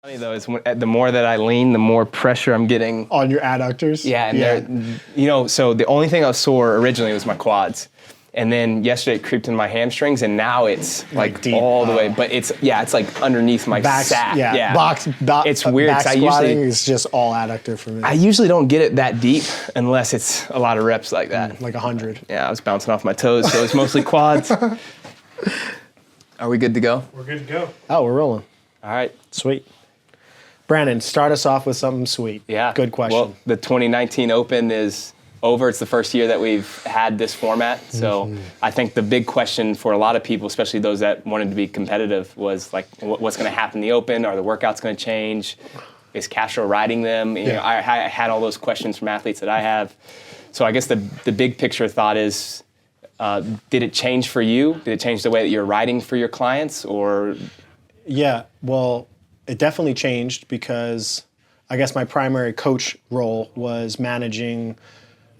Funny though is the more that I lean, the more pressure I'm getting on your adductors. Yeah, and so the only thing I was sore originally was my quads, and then yesterday it creeped in my hamstrings, and now it's like deep, all the way. But it's like underneath my sack. It's weird. Back squatting is just all adductor for me. I usually don't get it that deep unless it's a lot of reps like that. Like 100. Yeah, I was bouncing off my toes, so it's mostly quads. Are we good to go? We're good to go. Oh, we're rolling. All right. Sweet. Brannen, start us off with something sweet. Yeah. Good question. Well, the 2019 Open is over. It's the first year that we've had this format. So I think the big question for a lot of people, especially those that wanted to be competitive, was like, what's going to happen in the Open? Are the workouts going to change? Is Castro riding them? You know, I had all those questions from athletes that I have. So I guess the big picture thought is, did it change for you? Did it change the way that you're riding for your clients? Or? Yeah, well, it definitely changed because I guess my primary coach role was managing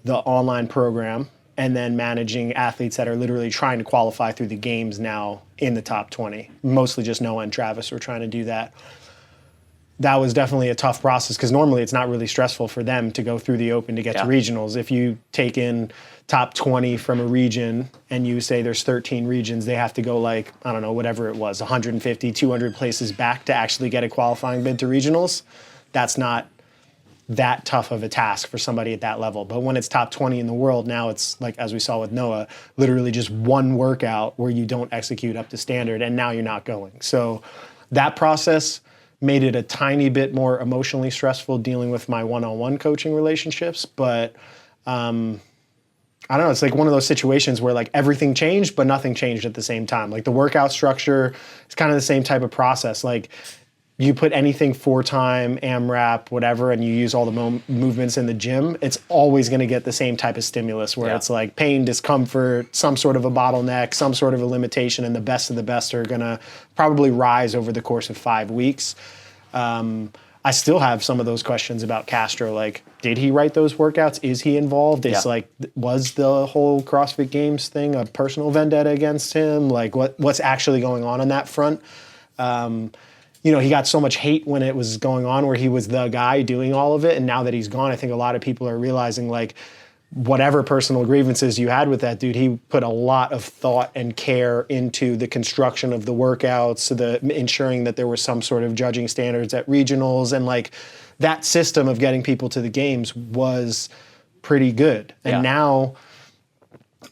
the online program and then managing athletes that are literally trying to qualify through the games now in the top 20. Mostly just Noah and Travis were trying to do that. That was definitely a tough process because normally it's not really stressful for them to go through the Open to get to regionals. If you take in top 20 from a region and you say there's 13 regions, they have to go like, I don't know, whatever it was, 150, 200 places back to actually get a qualifying bid to regionals. That's not that tough of a task for somebody at that level. But when it's top 20 in the world, now it's like, as we saw with Noah, literally just one workout where you don't execute up to standard and now you're not going. So that process made it a tiny bit more emotionally stressful dealing with my one-on-one coaching relationships. But I don't know, it's like one of those situations where like everything changed, but nothing changed at the same time. Like the workout structure, it's kind of the same type of process. Like you put anything 4-time, AMRAP, whatever, and you use all the movements in the gym, it's always going to get the same type of stimulus where it's like pain, discomfort, some sort of a bottleneck, some sort of a limitation, and the best of the best are going to probably rise over the course of 5 weeks. I still have some of those questions about Castro, like, did he write those workouts? Is he involved? It's like, was the whole CrossFit Games thing a personal vendetta against him? Like, what's actually going on that front? You know, he got so much hate when it was going on where he was the guy doing all of it. And now that he's gone, I think a lot of people are realizing, like, whatever personal grievances you had with that dude, he put a lot of thought and care into the construction of the workouts, the ensuring that there was some sort of judging standards at regionals. And, like, that system of getting people to the games was pretty good. And now,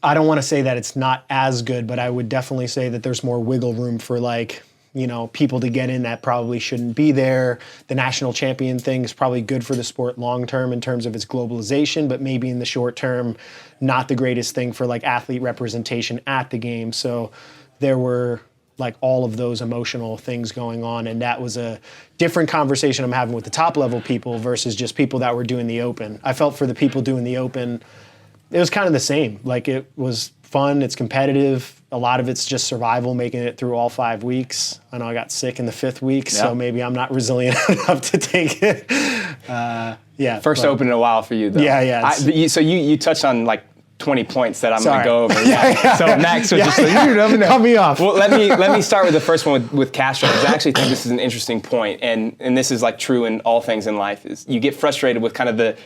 I don't want to say that it's not as good, but I would definitely say that there's more wiggle room for, like, you know, people to get in that probably shouldn't be there. The national champion thing is probably good for the sport long term in terms of its globalization, but maybe in the short term, not the greatest thing for like athlete representation at the game. So there were like all of those emotional things going on, and that was a different conversation I'm having with the top level people versus just people that were doing the Open. I felt for the people doing the Open, it was kind of the same. Like, it was fun, it's competitive. A lot of it's just survival, making it through all 5 weeks. I know I got sick in the 5th week, so maybe I'm not resilient enough to take it. First Open in a while for you, though. So you touched on like 20 points that I'm going to go over. So next, just cut me off. Well, let me start with the first one with Castro, because I actually think this is an interesting point, and this is like true in all things in life. Is you get frustrated with kind of the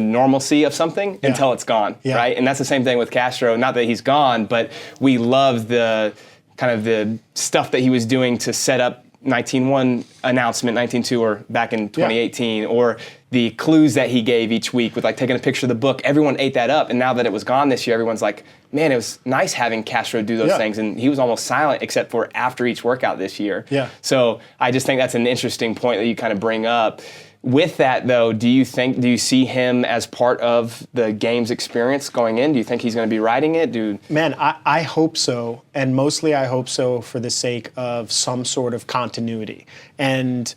normalcy of something until it's gone, right? And that's the same thing with Castro. Not that he's gone, but we love the kind of the stuff that he was doing to set up 19-1 announcement, 19-2, or back in 2018, or the clues that he gave each week with like taking a picture of the book. Everyone ate that up, and now that it was gone this year, everyone's like, man, it was nice having Castro do those things, and he was almost silent except for after each workout this year. So I just think that's an interesting point that you kind of bring up. With that, though, do you see him as part of the games experience going in? Do you think he's going to be riding it? Man, I hope so, and mostly I hope so for the sake of some sort of continuity. And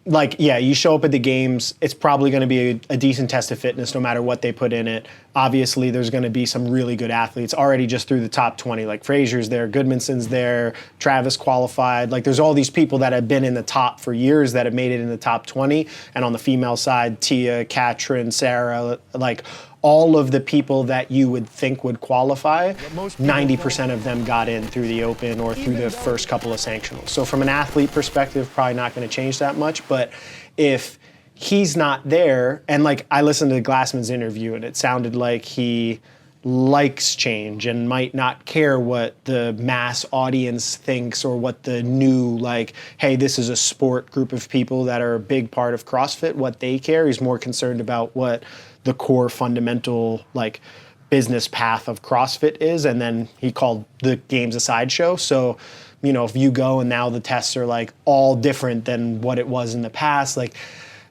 like, you show up at the games, it's probably going to be a decent test of fitness no matter what they put in it. Obviously, there's going to be some really good athletes already just through the top 20. Like, Frazier's there, Goodmanson's there, Travis qualified. Like, there's all these people that have been in the top for years that have made it in the top 20. And on the female side, Tia, Katrin, Sarah, like, all of the people that you would think would qualify, 90% of them got in through the Open or through the first couple of sanctionals. So from an athlete perspective, probably not going to change that much. But if he's not there, and like I listened to Glassman's interview and it sounded like he likes change and might not care what the mass audience thinks or what the new, like, hey, this is a sport group of people that are a big part of CrossFit, what they care. He's more concerned about what the core fundamental, like, business path of CrossFit is. And then he called the games a sideshow. So, you know, if you go and now the tests are like all different than what it was in the past, like,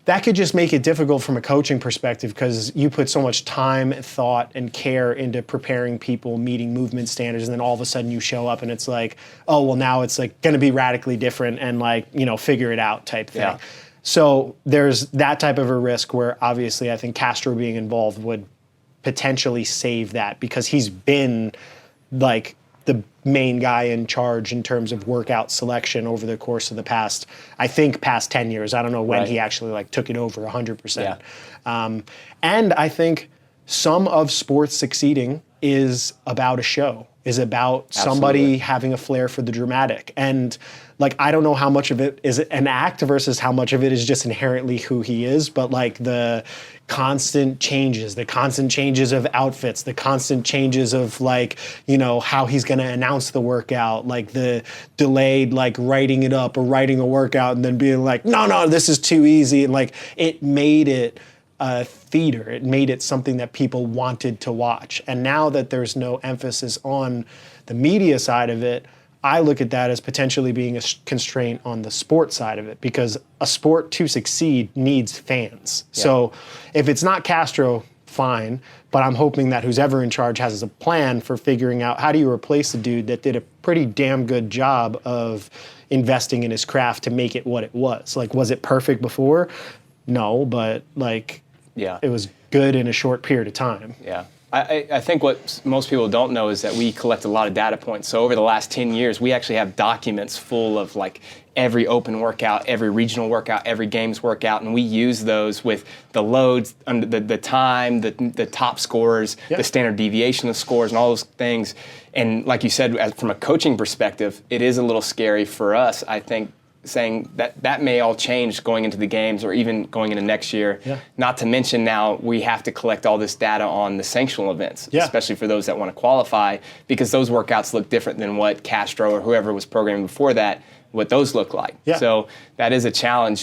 that could just make it difficult from a coaching perspective because you put so much time, thought, and care into preparing people, meeting movement standards, and then all of a sudden you show up and it's like, oh, well, now it's like going to be radically different and like, you know, figure it out type thing. Yeah. So there's that type of a risk where obviously I think Castro being involved would potentially save that because he's been like the main guy in charge in terms of workout selection over the course of the past 10 years. I don't know when he actually like took it over 100%. Yeah. And I think some of sports succeeding is about a show, is about somebody having a flair for the dramatic. And like, I don't know how much of it is an act versus how much of it is just inherently who he is, but like the constant changes of outfits, the constant changes of like, you know, how he's going to announce the workout, like the delayed, like writing it up or writing a workout and then being like, no, this is too easy. And like, it made it a theater. It made it something that people wanted to watch. And now that there's no emphasis on the media side of it, I look at that as potentially being a constraint on the sport side of it because a sport to succeed needs fans. Yeah. So if it's not Castro, fine, but I'm hoping that who's ever in charge has a plan for figuring out how do you replace a dude that did a pretty damn good job of investing in his craft to make it what it was. Like, was it perfect before? No, but like, it was good in a short period of time. Yeah. I think what most people don't know is that we collect a lot of data points. So over the last 10 years, we actually have documents full of like every open workout, every regional workout, every games workout, and we use those with the loads, the time, the top scores, the standard deviation of scores, and all those things. And like you said, from a coaching perspective, it is a little scary for us, I think, saying that may all change going into the games or even going into next year. Yeah. Not to mention now we have to collect all this data on the sanctional events, especially for those that want to qualify, because those workouts look different than what Castro or whoever was programming before that, what those look like. Yeah. So that is a challenge